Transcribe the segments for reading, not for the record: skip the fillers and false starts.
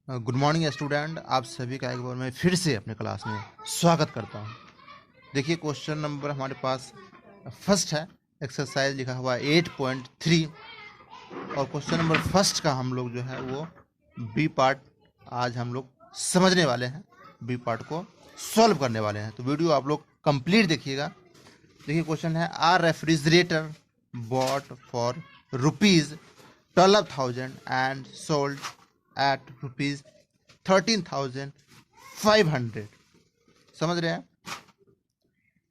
Good morning student, आप सभी का एक बार मैं फिर से अपने क्लास में स्वागत करता हूं। देखिए, क्वेश्चन नंबर हमारे पास फर्स्ट है। एक्सरसाइज लिखा हुआ है 8.3 और क्वेश्चन नंबर फर्स्ट का हम लोग जो है वो बी पार्ट आज हम लोग समझने वाले हैं। बी पार्ट को सॉल्व करने वाले हैं, तो वीडियो आप लोग कंप्लीट देखिएगा। देखिए, क्वेश्चन है a refrigerator bought for ₹12,000 and sold at ₹13,500। समझ रहे हैं?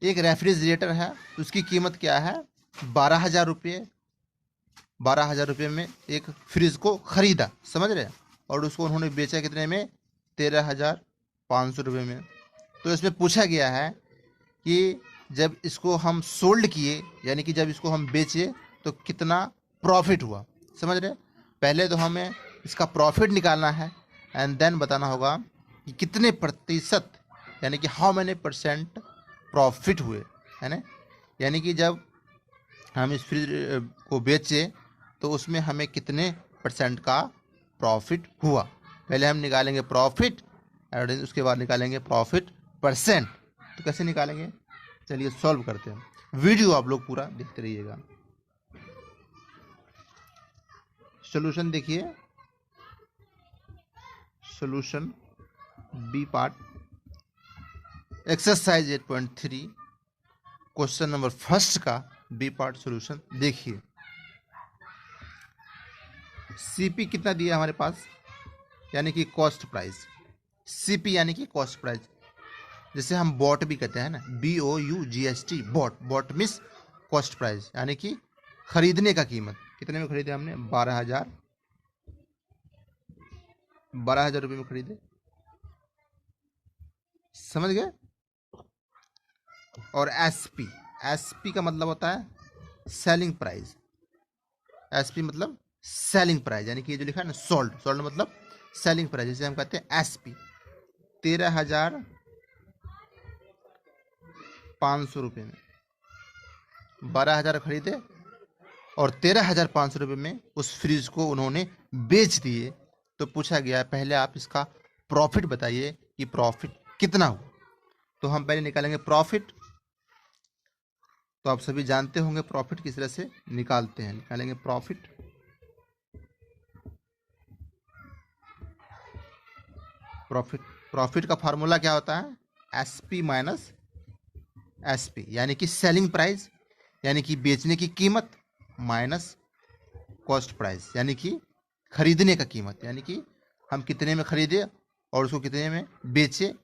एक रेफ्रिजरेटर है, उसकी कीमत क्या है? 12,000 रुपये। 12,000 रुपये में एक फ्रिज को खरीदा, समझ रहे हैं, और उसको उन्होंने बेचा कितने में? 13,500 रुपये में। तो इसमें पूछा गया है कि जब इसको हम सोल्ड किए, यानी कि जब इसको हम बेचे तो कितना प्रॉफिट हुआ। समझ रहे हैं? पहले तो हमें इसका प्रॉफिट निकालना है एंड देन बताना होगा कि कितने प्रतिशत, यानी कि हाउ मैनी परसेंट प्रॉफिट हुए, है ना। यानी कि जब हम इस फ्रिज को बेचे तो उसमें हमें कितने परसेंट का प्रॉफिट हुआ। पहले हम निकालेंगे प्रॉफिट और उसके बाद निकालेंगे प्रॉफिट परसेंट। तो कैसे निकालेंगे, चलिए सॉल्व करते हैं। वीडियो आप लोग पूरा देखते रहिएगा। सॉल्यूशन देखिए, solution B part exercise 8.3 question number first का बी पार्ट सॉल्यूशन देखिए। सीपी कितना दिया हमारे पास, यानी कि कॉस्ट प्राइस। सीपी यानी कि कॉस्ट प्राइस, जिसे हम बॉट भी कहते हैं ना, BOUGST, bought. Bought means cost price, यानी कि खरीदने का कीमत। कितने में खरीदे हमने? 12,000 रुपये में खरीदे। समझ गए? और एसपी का मतलब होता है सेलिंग प्राइस। एसपी मतलब सेलिंग प्राइस, यानी कि ये जो लिखा है ना सोल्ड मतलब सेलिंग प्राइस, जिसे हम कहते हैं एसपी। 13,500 रुपये में 12,000 खरीदे और 13,500 रुपये में उस फ्रिज को उन्होंने बेच दिए। तो पूछा गया पहले आप इसका प्रॉफिट बताइए कि प्रॉफिट कितना हुआ। तो हम पहले निकालेंगे प्रॉफिट। तो आप सभी जानते होंगे प्रॉफिट किस तरह से निकालते हैं। निकालेंगे प्रॉफिट। प्रॉफिट का फार्मूला क्या होता है? एसपी माइनस एसपी, यानी कि सेलिंग प्राइस, यानी कि बेचने की कीमत, माइनस कॉस्ट प्राइस, यानी कि खरीदने का कीमत, यानी कि हम कितने में खरीदे और उसको कितने में बेचे।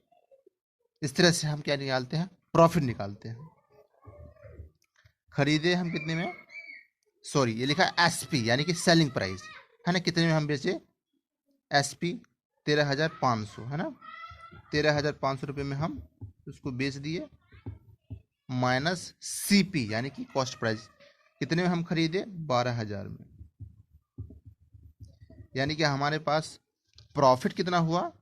इस तरह से हम क्या निकालते हैं? प्रॉफिट निकालते हैं। खरीदे हम कितने में? सॉरी, ये लिखा एसपी यानी कि सेलिंग प्राइस, है ना। कितने में हम बेचे? एसपी 13,500, है ना। 13,500 रुपये में हम उसको बेच दिए, माइनस सीपी यानी कि कॉस्ट प्राइस। कितने में हम खरीदे? 12,000 में। यानी कि हमारे पास प्रॉफिट कितना हुआ?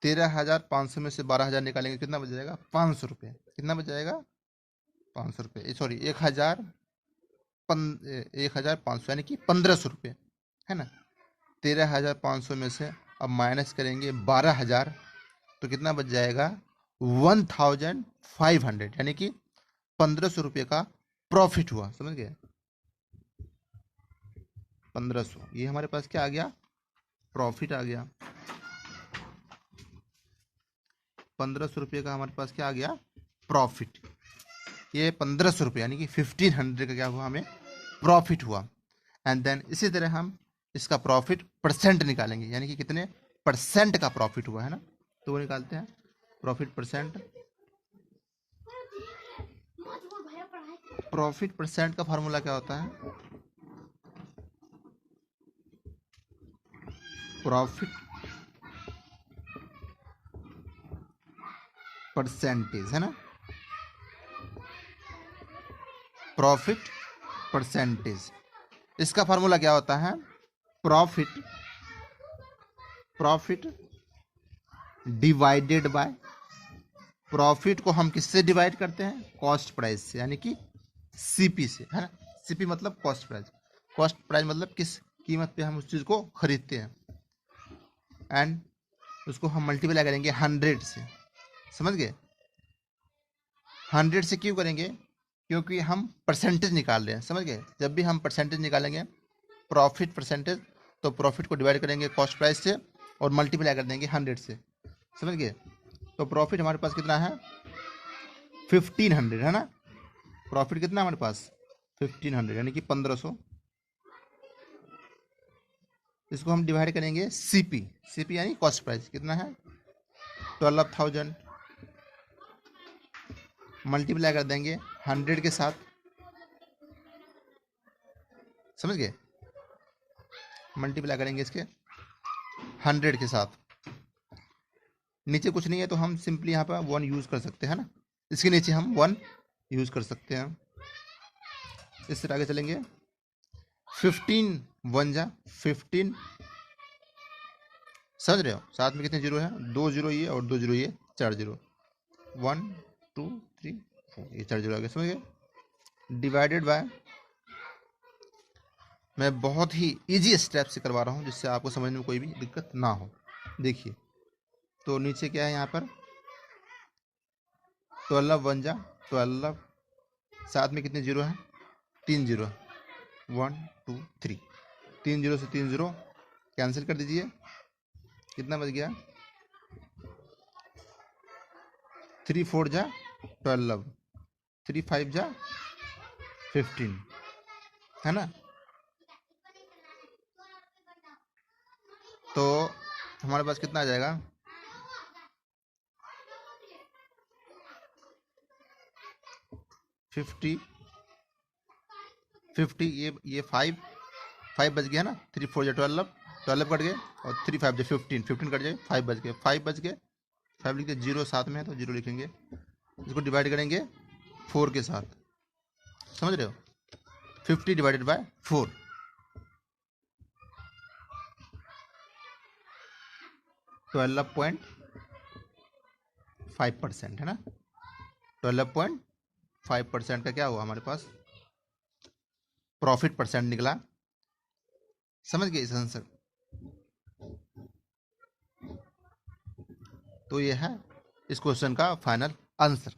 13,500 में से 12,000 निकालेंगे, कितना बच जाएगा? 500 रुपये। कितना बच जाएगा? 500 रुपये, सॉरी 1,500, यानी कि 1,500 रुपये, है ना। 13,500 में से अब माइनस करेंगे 12,000, तो कितना बच जाएगा? 1,500, यानी कि 1,500 रुपये का प्रॉफिट हुआ। समझ गए? 1,500, ये हमारे पास क्या आ गया? प्रॉफिट आ गया। 1,500 रुपये का हमारे पास क्या आ गया? प्रॉफिट। ये 1,500 रुपये यानी कि 1,500 का क्या हुआ? हमें प्रॉफिट हुआ। एंड देन इसी तरह हम इसका प्रॉफिट परसेंट निकालेंगे, यानी कि कितने परसेंट का प्रॉफिट हुआ, है ना। तो वो निकालते हैं प्रॉफिट परसेंट। प्रॉफिट परसेंट का फार्मूला क्या होता है? प्रॉफिट परसेंटेज, है ना। प्रॉफिट परसेंटेज, इसका फार्मूला क्या होता है? प्रॉफिट डिवाइडेड बाय, प्रॉफिट को हम किससे डिवाइड करते हैं? कॉस्ट प्राइस से, यानी कि सीपी से, है ना। सीपी मतलब कॉस्ट प्राइस। कॉस्ट प्राइस मतलब किस कीमत पे हम उस चीज़ को खरीदते हैं, एंड उसको हम मल्टीप्लाई करेंगे 100 से। समझ गए? 100 से क्यों करेंगे? क्योंकि हम परसेंटेज निकाल रहे हैं। समझ गए? जब भी हम परसेंटेज निकालेंगे, प्रॉफिट परसेंटेज, तो प्रॉफिट को डिवाइड करेंगे कॉस्ट प्राइस से और मल्टीप्लाई कर देंगे 100 से। समझ गए? तो प्रॉफिट हमारे पास कितना है? 1500 है ना। प्रॉफिट कितना हमारे पास? 1500 यानी कि 1500। इसको हम डिवाइड करेंगे सीपी। सीपी यानी कॉस्ट प्राइस कितना है? 12,000। मल्टीप्लाई कर देंगे 100 के साथ। समझ गए? मल्टीप्लाई करेंगे इसके 100 के साथ। नीचे कुछ नहीं है तो हम सिंपली यहाँ पर 1 यूज़ कर सकते हैं ना। इसके नीचे हम 1 यूज़ कर सकते हैं। इस तरह आगे चलेंगे। 15 1 जा 15। समझ रहे हो? साथ में कितने जीरो है? 2 जीरो ये और 2 जीरो ये, 4 जीरो। 1 2 3 4, ये 4 जीरो आ गए। समझ गए? डिवाइडेड बाय, मैं बहुत ही इजी स्टेप से करवा रहा हूँ जिससे आपको समझने में कोई भी दिक्कत ना हो। देखिए, तो नीचे क्या है यहाँ पर? 12 1 जा 12। साथ में कितने जीरो हैं? 3 जीरो। 1 2 3। 3 जीरो से 3 जीरो कैंसिल कर दीजिए। कितना बच गया? 3 4 जा 12, 3 5 जा 15, है ना। तो हमारे पास कितना आ जाएगा? 50 50। ये 5 बच गया ना। 3 4 जा 12, 12 कट गए और 3 5 जा 15, 15 कट जाए, 5 बच गए, 5 बच गए। 5 लिखते, जीरो साथ में है तो जीरो लिखेंगे। इसको डिवाइड करेंगे 4 के साथ। समझ रहे हो? 50 डिवाइडेड बाय 4, 12.5% है ना। 12.5% का क्या हुआ हमारे पास? प्रॉफिट परसेंट निकला। समझ गए इस आंसर? तो ये है इस क्वेश्चन का फाइनल आंसर।